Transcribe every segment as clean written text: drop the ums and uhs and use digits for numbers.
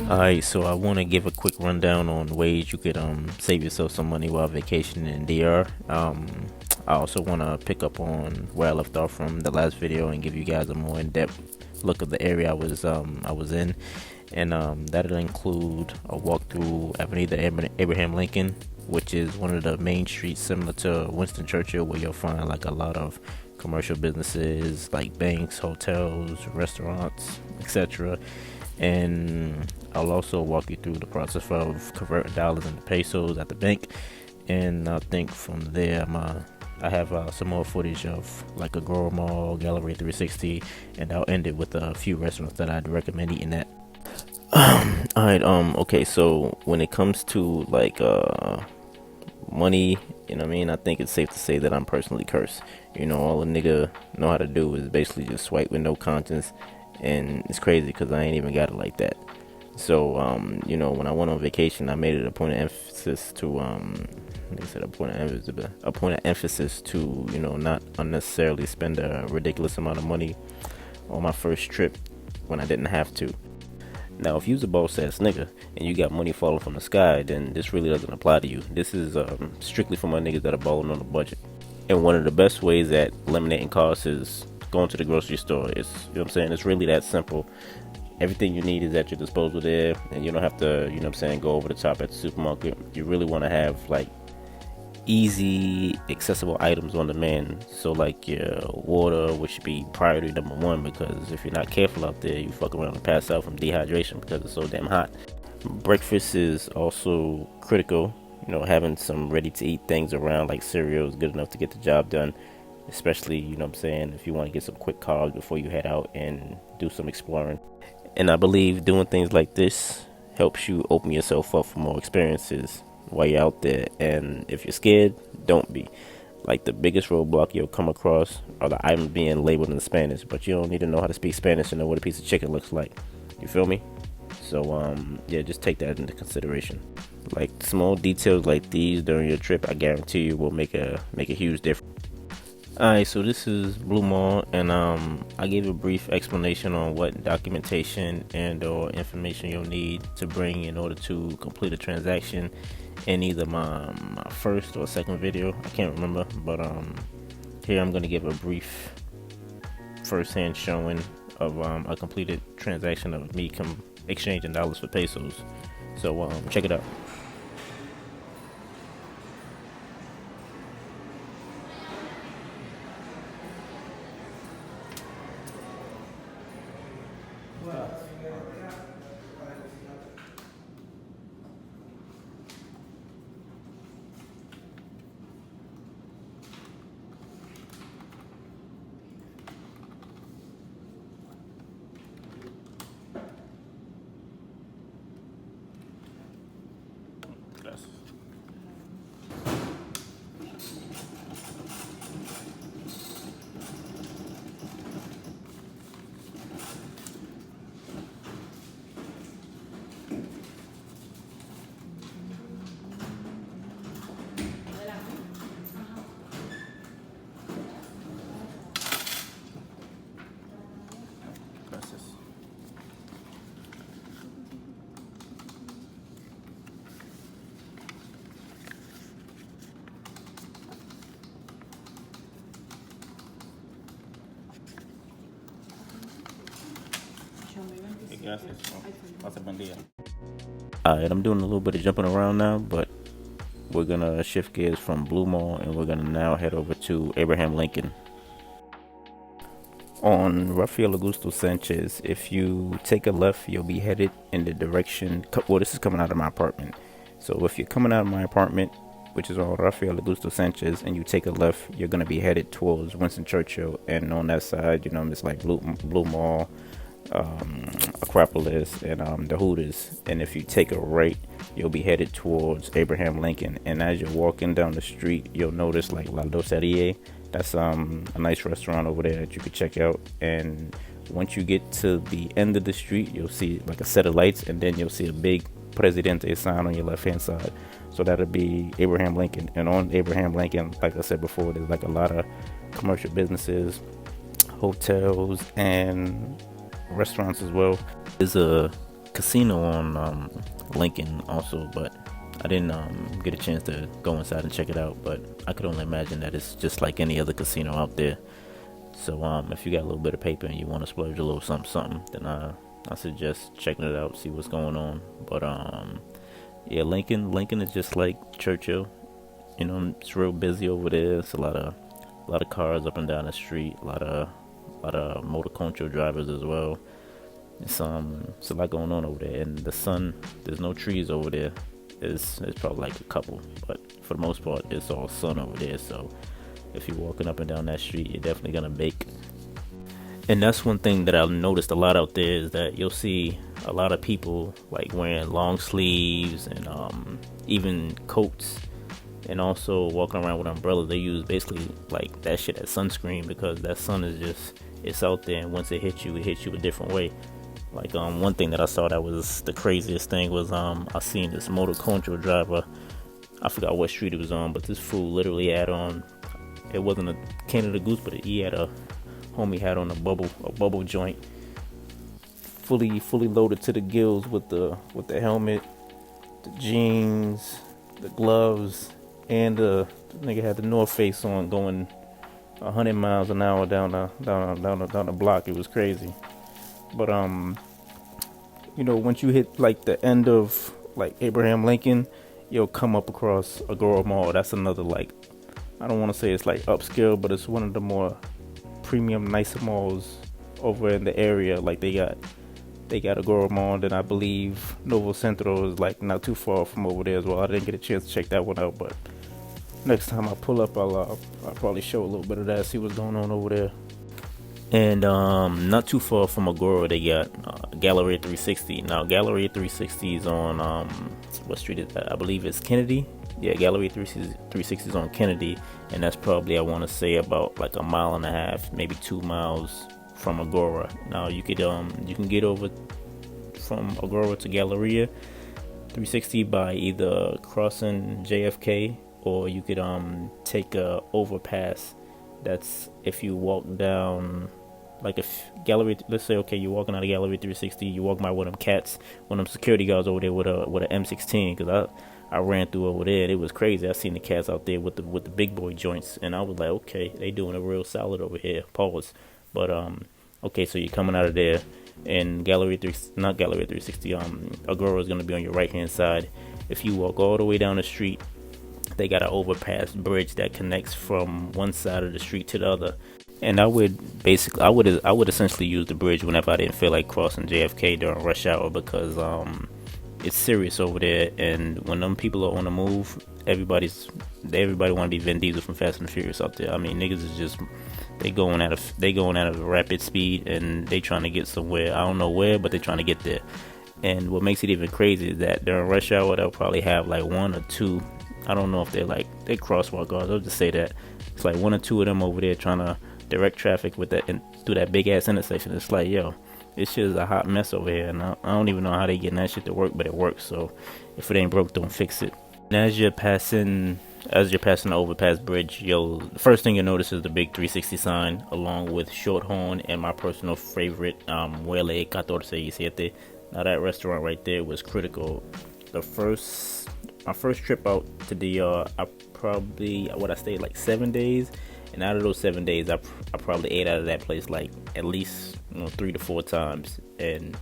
Alright, so I want to give a quick rundown on ways you could save yourself some money while vacationing in DR. I also want to pick up on where I left off from the last video and give you guys a more in-depth look of the area I was in, and that'll include a walk through Avenida Abraham Lincoln, which is one of the main streets similar to Winston Churchill, where you'll find like a lot of commercial businesses like banks, hotels, restaurants, etc. And I'll also walk you through the process of converting dollars into pesos at the bank, and I think from there I have some more footage of like Agora Mall, Galeria 360, and I'll end it with a few restaurants that I'd recommend eating at. Alright, okay, so when it comes to like money, you know what I mean, I think it's safe to say that I'm personally cursed. You know, all a nigga know how to do is basically just swipe with no conscience, and it's crazy because I ain't even got it like that. So you know, when I went on vacation, I made it a point of emphasis to like I said, a point of emphasis to, you know, not unnecessarily spend a ridiculous amount of money on my first trip when I didn't have to. Now, if you's a boss ass nigga and you got money falling from the sky, then this really doesn't apply to you. This is strictly for my niggas that are balling on a budget. And one of the best ways at eliminating costs is going to the grocery store. It's, you know what I'm saying, it's really that simple. Everything you need is at your disposal there, and you don't have to, you know what I'm saying, go over the top at the supermarket. You really want to have like easy accessible items on demand, so like your water, which should be priority number one, because if you're not careful out there, you fuck around and pass out from dehydration because it's so damn hot. Breakfast is also critical. You know, having some ready to eat things around like cereal is good enough to get the job done, especially, you know what I'm saying, if you want to get some quick carbs before you head out and do some exploring. And I believe doing things like this helps you open yourself up for more experiences while you're out there. And if you're scared, don't be. Like, the biggest roadblock you'll come across are the items being labeled in Spanish, but you don't need to know how to speak Spanish to know what a piece of chicken looks like. You feel me? So yeah, just take that into consideration. Like, small details like these during your trip, I guarantee you will make a huge difference. Alright, so this is Blue Mall, and I gave a brief explanation on what documentation and or information you'll need to bring in order to complete a transaction in either my first or second video. I can't remember, but here I'm going to give a brief first-hand showing of a completed transaction of me exchanging dollars for pesos. So check it out. Alright, I'm doing a little bit of jumping around now, but we're gonna shift gears from Blue Mall and we're gonna now head over to Abraham Lincoln. On Rafael Augusto Sanchez, if you take a left, you'll be headed in the direction, well, this is coming out of my apartment. So if you're coming out of my apartment, which is on Rafael Augusto Sanchez, and you take a left, you're gonna be headed towards Winston Churchill, and on that side, you know, it's like Blue Mall, Acropolis, and the Hooters. And if you take a right, you'll be headed towards Abraham Lincoln. And as you're walking down the street, you'll notice like La Doceria. That's a nice restaurant over there that you could check out. And once you get to the end of the street, you'll see like a set of lights, and then you'll see a big Presidente sign on your left hand side. So that'll be Abraham Lincoln. And on Abraham Lincoln, like I said before, there's like a lot of commercial businesses, hotels, and restaurants as well. There's a casino on Lincoln also, but I didn't get a chance to go inside and check it out. But I could only imagine that it's just like any other casino out there. So if you got a little bit of paper and you want to splurge a little something, then I suggest checking it out, see what's going on. But yeah, Lincoln is just like Churchill. You know, it's real busy over there. It's a lot of cars up and down the street. A lot of motor control drivers as well. It's a lot going on over there. And the sun, there's no trees over there. It's probably like a couple, but for the most part, it's all sun over there. So if you're walking up and down that street, you're definitely gonna bake. And that's one thing that I've noticed a lot out there, is that you'll see a lot of people like wearing long sleeves and even coats, and also walking around with umbrellas. They use basically like that shit as sunscreen, because that sun is just, it's out there, and once it hits you a different way. Like one thing that I saw that was the craziest thing was I seen this motor control driver. I forgot what street it was on, but this fool literally had on, it wasn't a Canada Goose, but he had a a bubble joint, fully loaded to the gills with the helmet, the jeans, the gloves, and the nigga had the North Face on, going 100 miles an hour down the block. It was crazy. But you know, once you hit like the end of like Abraham Lincoln, you'll come up across Agora Mall. That's another, like, I don't want to say it's like upscale, but it's one of the more premium, nicer malls over in the area. Like they got Agora Mall, and then I believe Novo Centro is like not too far from over there as well. I didn't get a chance to check that one out, but next time I pull up, I'll probably show a little bit of that, see what's going on over there. And not too far from Agora, they got Galeria 360. Now Galeria 360 is on what street is that? I believe it's Kennedy. Yeah, Galeria 360 is on Kennedy, and that's probably, I want to say, about like a mile and a half, maybe 2 miles from Agora. Now you can get over from Agora to Galeria 360 by either crossing JFK, or you could take a overpass. That's if you walk down, like if Gallery, let's say, okay, you're walking out of Gallery 360, you walk by one of them security guards over there with a M16, because I ran through over there, and it was crazy. I seen the cats out there with the big boy joints, and I was like, okay, they doing a real solid over here. Pause. But okay, so you're coming out of there, and not Gallery 360, Agora is gonna be on your right hand side. If you walk all the way down the street, they got an overpass bridge that connects from one side of the street to the other. And I would essentially use the bridge whenever I didn't feel like crossing JFK during rush hour, because it's serious over there. And when them people are on the move, everybody want to be Vin Diesel from Fast and Furious out there. I mean, niggas is just, they going at a rapid speed, and they trying to get somewhere. I don't know where, but they trying to get there. And what makes it even crazy is that during rush hour, they'll probably have like one or two, I don't know if they're crosswalk guards. I'll just say that it's like one or two of them over there trying to direct traffic with that, and through that big ass intersection. It's like, yo, this shit is a hot mess over here, and I don't even know how they getting that shit to work, but it works. So if it ain't broke, don't fix it. And as you're passing the overpass bridge, the first thing you notice is the big 360 sign, along with Shorthorn and my personal favorite, Huele 14 Now that restaurant right there was critical. My first trip out to DR, I stayed like 7 days, and out of those 7 days, I probably ate out of that place like at least 3 to 4 times. And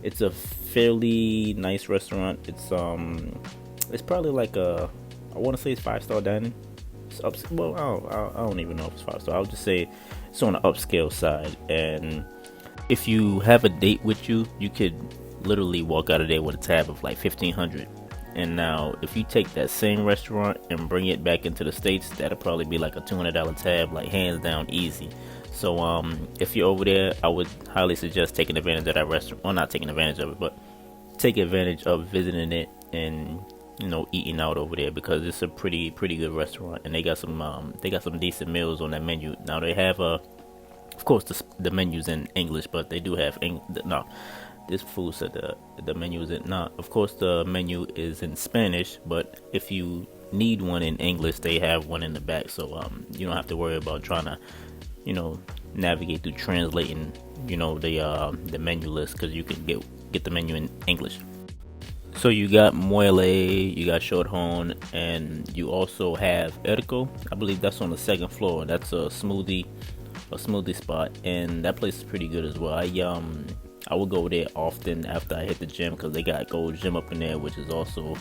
it's a fairly nice restaurant. It's probably like I want to say it's 5-star dining. It's well, I don't even know if it's 5-star. I'll just say it's on the upscale side. And if you have a date with you, you could literally walk out of there with a tab of like $1,500. And now, if you take that same restaurant and bring it back into the States, that'll probably be like a $200 tab, like hands down, easy. So, if you're over there, I would highly suggest taking advantage of that restaurant. Well, not taking advantage of it, but take advantage of visiting it and eating out over there, because it's a pretty good restaurant, and they got some decent meals on that menu. Now they have of course the menu's in English, but they do have This fool said the menu is of course the menu is in Spanish, but if you need one in English, they have one in the back, so you don't have to worry about trying to navigate through translating the menu list, because you can get the menu in English. So you got Muele, you got Shorthorn, and you also have Erco. I believe that's on the second floor. That's a smoothie spot, and that place is pretty good as well. I would go there often after I hit the gym, because they got Gold Gym up in there, which is also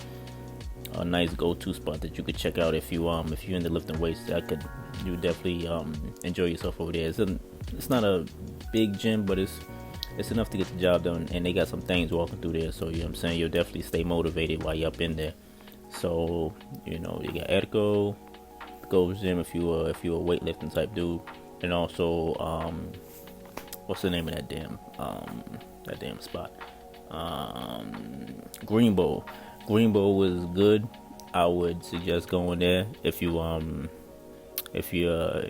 a nice go-to spot that you could check out if you're into lifting weights. You definitely enjoy yourself over there. It's not a big gym, but it's enough to get the job done, and they got some things walking through there, so you know what I'm saying, you'll definitely stay motivated while you're up in there. So you got Erco, Gold Gym if you're a weightlifting type dude, and also what's the name of that damn spot? Green Bowl. Green Bowl was good. I would suggest going there if you're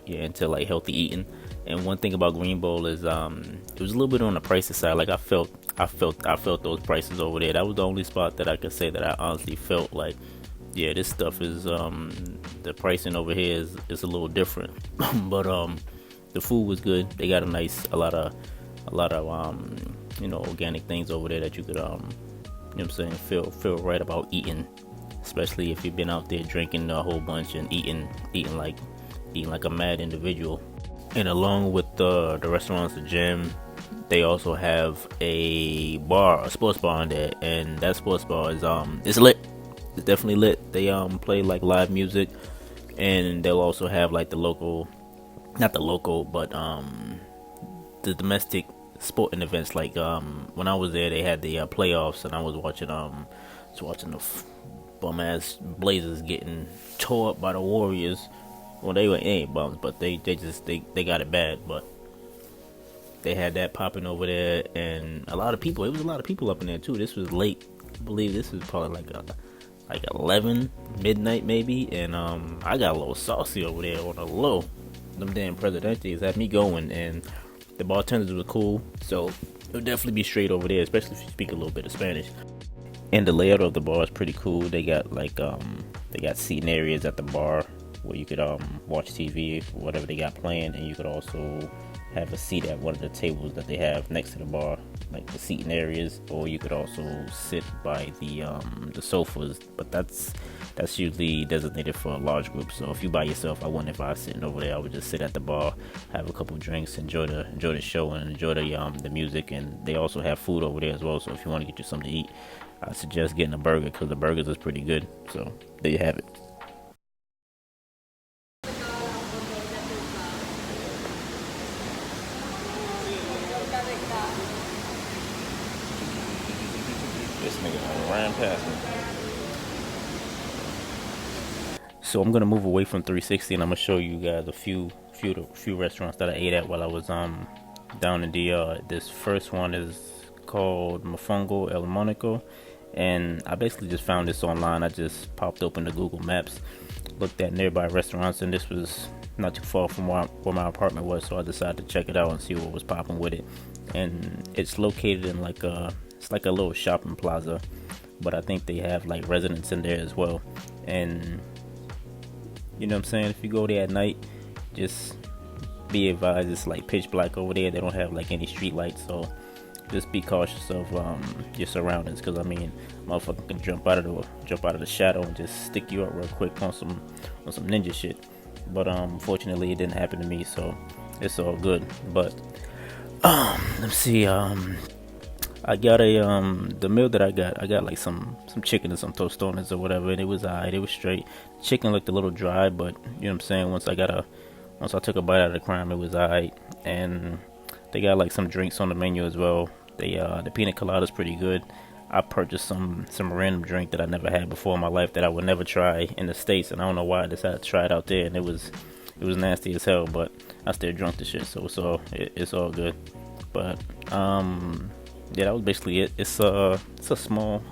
into like healthy eating. And one thing about Green Bowl is it was a little bit on the pricey side. Like I felt those prices over there. That was the only spot that I could say that I honestly felt like, yeah, this stuff is the pricing over here is a little different. But the food was good. They got a lot of organic things over there that you could feel right about eating, especially if you've been out there drinking a whole bunch and eating like a mad individual. And along with the restaurants, the gym, they also have a sports bar in there, and that sports bar is it's lit. It's definitely lit. They play like live music, and they'll also have like the domestic sporting events. Like when I was there, they had the playoffs, and I was watching the bum ass Blazers getting tore up by the Warriors. Well, they ain't bums, but they got it bad. But they had that popping over there, and a lot of people. It was a lot of people up in there too. This was late. I believe this was probably like 11 midnight maybe, and I got a little saucy over there on the low. Them damn Presidentes had me going, and the bartenders were cool, so it'll definitely be straight over there, especially if you speak a little bit of Spanish. And the layout of the bar is pretty cool. They got they got seating areas at the bar where you could watch TV, whatever they got playing, and you could also have a seat at one of the tables that they have next to the bar, like the seating areas, or you could also sit by the sofas, but that's usually designated for a large group. So if you by yourself, I wouldn't advise sitting over there. I would just sit at the bar, have a couple drinks, enjoy the show, and enjoy the music. And they also have food over there as well, so if you want to get you something to eat, I suggest getting a burger, because the burgers is pretty good. So there you have it. This nigga ran past me. So I'm gonna move away from 360, and I'm gonna show you guys a few restaurants that I ate at while I was down in DR. This first one is called Mofongo El Monaco, and I basically just found this online. I just popped open the Google Maps, looked at nearby restaurants, and this was not too far from where my apartment was, so I decided to check it out and see what was popping with it. And it's located in like a little shopping plaza, but I think they have like residents in there as well. And you know what I'm saying, if you go there at night, just be advised, it's like pitch black over there. They don't have like any street lights, so just be cautious of your surroundings, because I mean, motherfucker can jump out of the shadow and just stick you up real quick on some ninja shit. But unfortunately it didn't happen to me, so it's all good. But let's see, I got the meal that I got like some chicken and some tostones or whatever, and it was alright. It was straight. Chicken looked a little dry, but you know what I'm saying, once I took a bite out of the crime, it was alright. And they got like some drinks on the menu as well. The pina colada is pretty good. I purchased some random drink that I never had before in my life that I would never try in the States, and I don't know why I decided to try it out there, and it was nasty as hell, but I still drunk the shit, so it's all good. But yeah, that was basically it. It's a small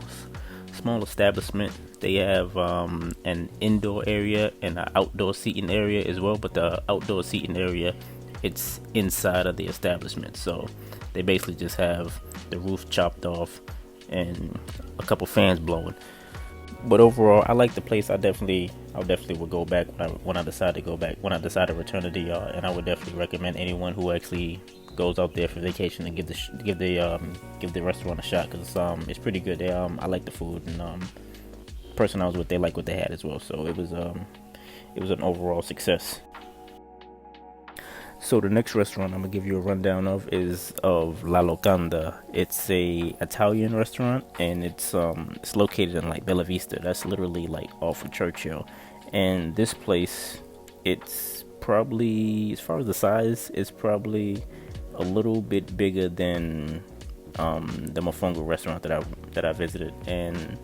establishment. They have an indoor area and an outdoor seating area as well, but the outdoor seating area, it's inside of the establishment, so they basically just have the roof chopped off and a couple fans blowing. But overall, I like the place. I definitely would go back when I decide to go back, when I decide to return to DR, and I would definitely recommend anyone who actually goes out there for vacation and give the restaurant a shot, because it's pretty good. I like the food, and person I was with, they like what they had as well. So it was an overall success. So the next restaurant I'm gonna give you a rundown of is of La Locanda. It's a Italian restaurant, and it's located in like Bella Vista. That's literally like off of Churchill. And this place, it's probably, as far as the size, it's probably a little bit bigger than the Mofongo restaurant that I visited. And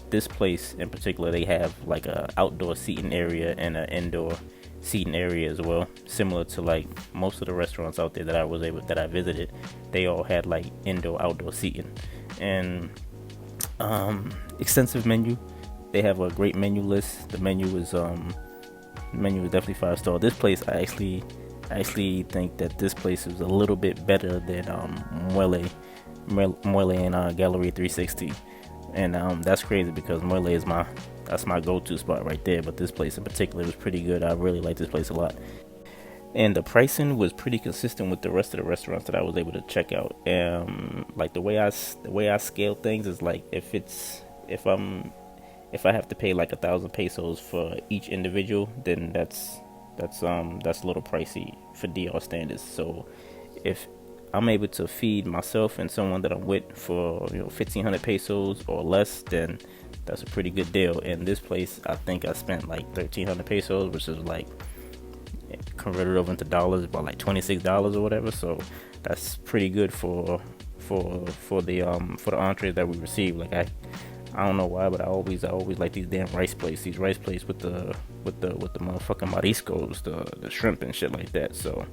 this place in particular, they have like a outdoor seating area and an indoor seating area as well, similar to like most of the restaurants out there that I visited. They all had like indoor outdoor seating, and extensive menu. They have a great menu list. The menu is definitely 5-star. This place, I actually think that this place is a little bit better than Muele and Galeria 360. And that's crazy, because Muele is my go-to spot right there. But this place in particular was pretty good. I really like this place a lot. And the pricing was pretty consistent with the rest of the restaurants that I was able to check out. Like the way I scale things is like, if I have to pay like 1,000 pesos for each individual, then that's a little pricey for DR standards. So if I'm able to feed myself and someone that I'm with for 1,500 pesos or less, then that's a pretty good deal. And this place, I think I spent like 1,300 pesos, which is like, converted over into dollars, about like $26 or whatever. So that's pretty good for the entree that we received. Like I don't know why, but I always like these damn rice plates. These rice plates with the motherfucking mariscos, the shrimp and shit like that. So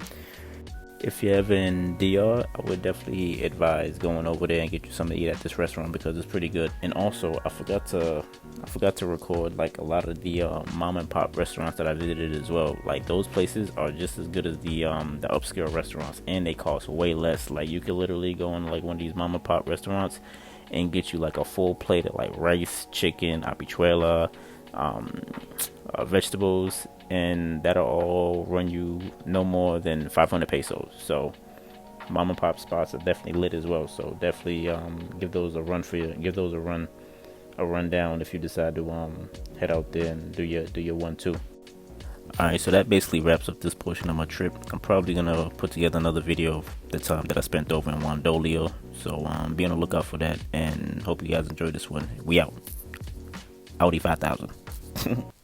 if you're ever in DR, I would definitely advise going over there and get you something to eat at this restaurant, because it's pretty good. And also, I forgot to record like a lot of the mom and pop restaurants that I visited as well. Like those places are just as good as the upscale restaurants, and they cost way less. Like you could literally go in like one of these mom and pop restaurants and get you like a full plate of like rice, chicken, habichuela, vegetables, and that'll all run you no more than 500 pesos. So mom and pop spots are definitely lit as well. So definitely give those a rundown if you decide to head out there and do your 1-2. Alright, so that basically wraps up this portion of my trip. I'm probably gonna put together another video of the time that I spent over in Wandolio. So be on the lookout for that, and hope you guys enjoyed this one. We out. Audi 5000.